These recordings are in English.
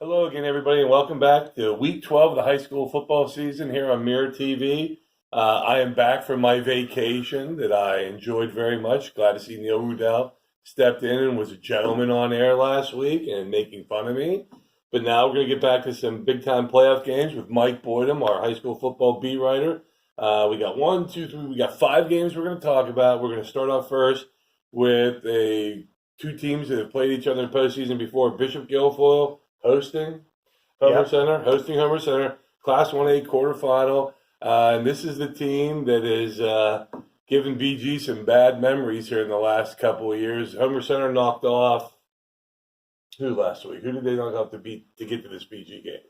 Hello again, everybody, and welcome back to Week 12 of the high school football season here on Mirror TV. I am back from my vacation that I enjoyed very much. Glad to see Neil Rudell stepped in and was a gentleman on air last week and making fun of me. But now we're going to get back to some big-time playoff games with Mike Boytim, our high school football beat writer. We got we got 5 games we're going to talk about. We're going to start off first with two teams that have played each other in postseason before. Bishop Guilfoyle hosting Homer Center, Class 1A quarterfinal. And this is the team that is given BG some bad memories here in the last couple of years. Homer Center knocked off who last week? Who did they knock off to get to this BG game?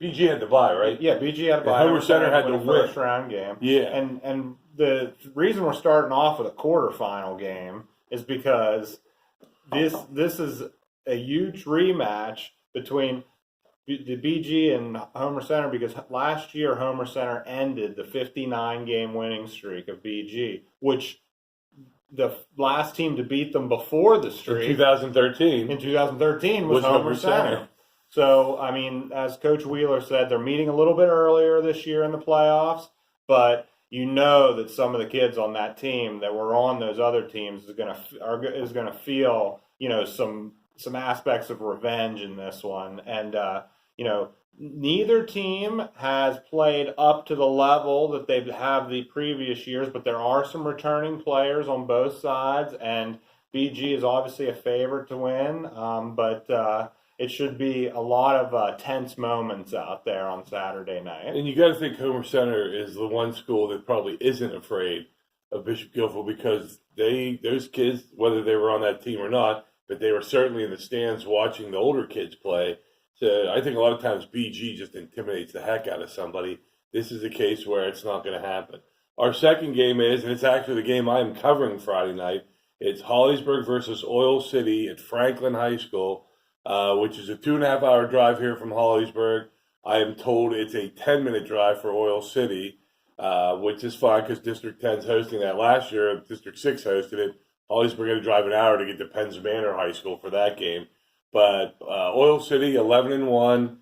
BG had to bye, right? Yeah, BG had to bye. Homer Center had to win. First round game. Yeah. And the reason we're starting off with a quarterfinal game is because this is a huge rematch between the BG and Homer Center, because last year Homer Center ended the 59-game winning streak of BG, which the last team to beat them before the streak in 2013 was Homer Center. So, I mean, as Coach Wheeler said, they're meeting a little bit earlier this year in the playoffs, but you know that some of the kids on that team that were on those other teams is going to feel, some aspects of revenge in this one. And, neither team has played up to the level that they have the previous years, but there are some returning players on both sides, and BG is obviously a favorite to win, but it should be a lot of tense moments out there on Saturday night. And you got to think Homer Center is the one school that probably isn't afraid of Bishop Guilfoyle, because those kids, whether they were on that team or not, but they were certainly in the stands watching the older kids play. So I think a lot of times BG just intimidates the heck out of somebody. This is a case where it's not going to happen. Our second game is, and it's actually the game I'm covering Friday night, it's Holliesburg versus Oil City at Franklin High School, which is a 2.5-hour drive here from Holliesburg. I am told it's a 10-minute drive for Oil City, which is fine because District 10 is hosting that. Last year, District 6 hosted it. Holliesburg had to drive an hour to get to Penns Manor High School for that game. But Oil City, 11-1,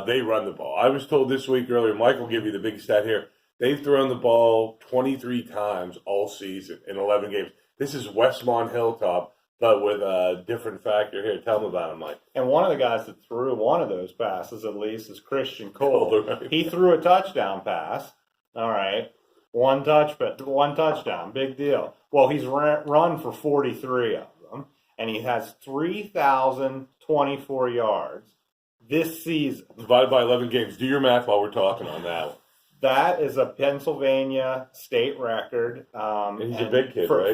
they run the ball. I was told this week earlier, Mike will give you the big stat here, they've thrown the ball 23 times all season in 11 games. This is Westmont Hilltop, but with a different factor here. Tell them about it, Mike. And one of the guys that threw one of those passes, at least, is Christian Cole. Right. He threw a touchdown pass. All right. One touchdown. Big deal. Well, he's run for 43 of them, and he has 3,024 yards this season. Divided by 11 games. Do your math while we're talking on that one. That is a Pennsylvania state record. And he's a big kid, for, right?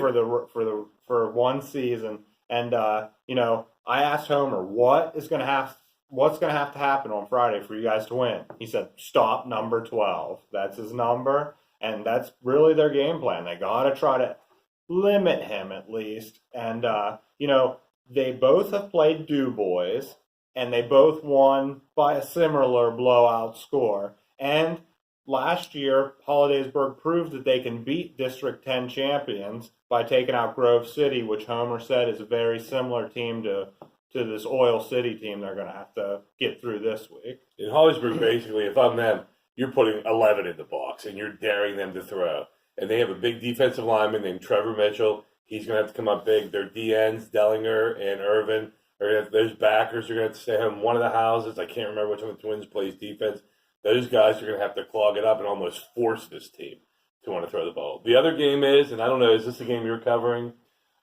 For one season. And I asked Homer, what's going to have to happen on Friday for you guys to win? He said, stop number 12. That's his number, and that's really their game plan. They got to try to limit him at least. And they both have played Du Bois, and they both won by a similar blowout score. And last year, Hollidaysburg proved that they can beat District 10 champions by taking out Grove City, which Homer said is a very similar team to this Oil City team they're going to have to get through this week. In Holliesburg, basically, if I'm them, you're putting 11 in the box, and you're daring them to throw. And they have a big defensive lineman named Trevor Mitchell. He's going to have to come up big. Their DNs, Dellinger and Irvin, those backers are going to have to stay home. One of the houses, I can't remember which one of the Twins plays defense. Those guys are going to have to clog it up and almost force this team to want to throw the ball. The other game is, and I don't know, is this the game you're covering?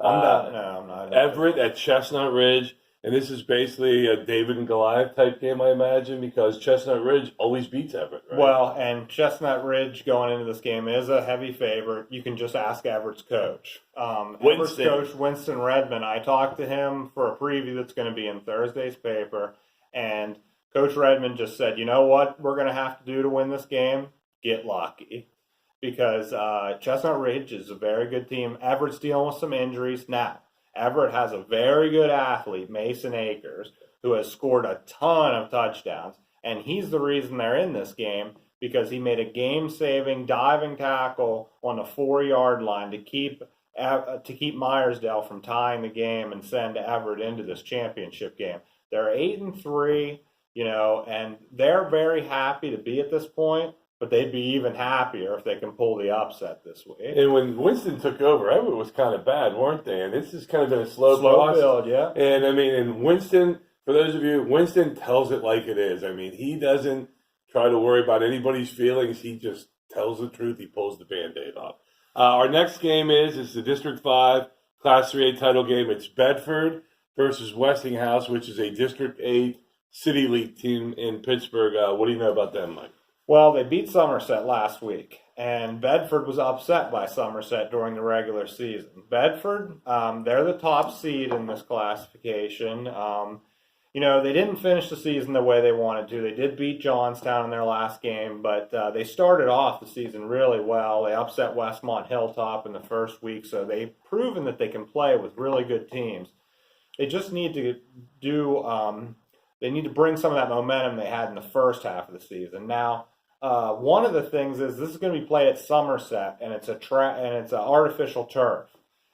I'm not. Everett at Chestnut Ridge. And this is basically a David and Goliath type game, I imagine, because Chestnut Ridge always beats Everett, right? Well, and Chestnut Ridge going into this game is a heavy favorite. You can just ask Everett's coach. Everett's coach, Winston Redmond, I talked to him for a preview that's going to be in Thursday's paper, and Coach Redmond just said, you know what we're going to have to do to win this game? Get lucky. Because Chestnut Ridge is a very good team. Everett's dealing with some injuries now. Everett has a very good athlete, Mason Akers, who has scored a ton of touchdowns, and he's the reason they're in this game because he made a game-saving diving tackle on the 4-yard line to keep Myersdale from tying the game and send Everett into this championship game. They're 8-3. and they're very happy to be at this point, but they'd be even happier if they can pull the upset this week. And when Winston took over, everyone was kind of bad, weren't they? And this has kind of been a slow process. Build, yeah. And I mean, and Winston, for those of you, Winston tells it like it is. I mean, he doesn't try to worry about anybody's feelings. He just tells the truth. He pulls the Band-Aid off. Our next game is the District 5 Class 3A title game. It's Bedford versus Westinghouse, which is a District 8 City League team in Pittsburgh. What do you know about them, Mike? Well, they beat Somerset last week, and Bedford was upset by Somerset during the regular season. Bedford, they're the top seed in this classification. They didn't finish the season the way they wanted to. They did beat Johnstown in their last game, but they started off the season really well. They upset Westmont Hilltop in the first week, so they've proven that they can play with really good teams. They just need to they need to bring some of that momentum they had in the first half of the season. Now, one of the things is this is going to be played at Somerset, and it's an artificial turf.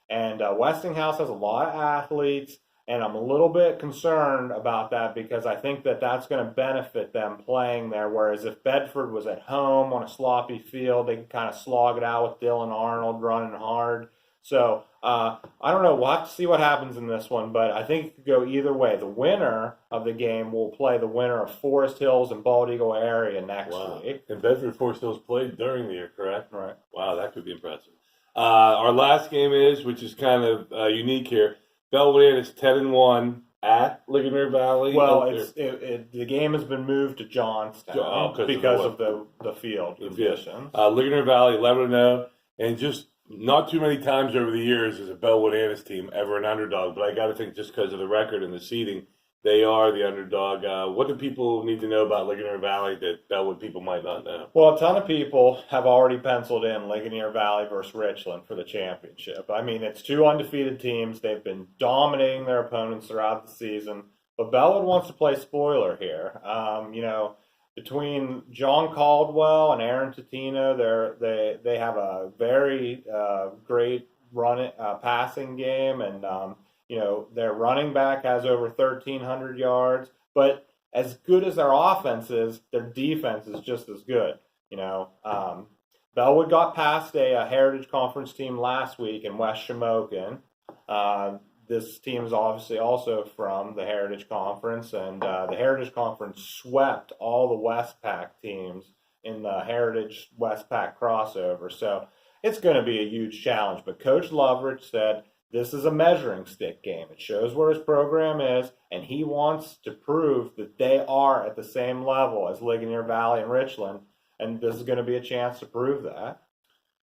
And Westinghouse has a lot of athletes, and I'm a little bit concerned about that because I think that that's going to benefit them playing there. Whereas if Bedford was at home on a sloppy field, they could kind of slog it out with Dylan Arnold running hard. So I don't know. We'll have to see what happens in this one, but I think it could go either way. The winner of the game will play the winner of Forest Hills and Bald Eagle area next week. And Bedford Forest Hills played during the year, correct? Right. Wow, that could be impressive. Our last game which is kind of unique here, Belvedere is 10-1 at Ligonier Valley. Well, the game has been moved to Johnstown because of the field conditions. Ligonier Valley 11-0, and just not too many times over the years is a Bellwood Annis team ever an underdog, but I got to think just because of the record and the seeding, they are the underdog. What do people need to know about Ligonier Valley that Bellwood people might not know? Well, a ton of people have already penciled in Ligonier Valley versus Richland for the championship. I mean, it's two undefeated teams. They've been dominating their opponents throughout the season, but Bellwood wants to play spoiler here. Between John Caldwell and Aaron Totino, they have a very great passing game, and their running back has over 1,300 yards. But as good as their offense is, their defense is just as good. Bellwood got past a Heritage Conference team last week in West Shamokin. This team is obviously also from the Heritage Conference, and the Heritage Conference swept all the Westpac teams in the Heritage Westpac crossover. So it's going to be a huge challenge. But Coach Loveridge said this is a measuring stick game. It shows where his program is, and he wants to prove that they are at the same level as Ligonier Valley and Richland, and this is going to be a chance to prove that.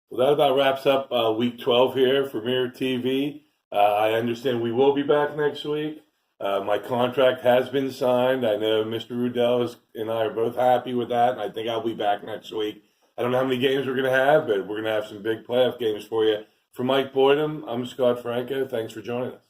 Well, that about wraps up Week 12 here for Mirror TV. I understand we will be back next week. My contract has been signed. I know Mr. Rudell and I are both happy with that, and I think I'll be back next week. I don't know how many games we're going to have, but we're going to have some big playoff games for you. For Mike Boytim, I'm Scott Franco. Thanks for joining us.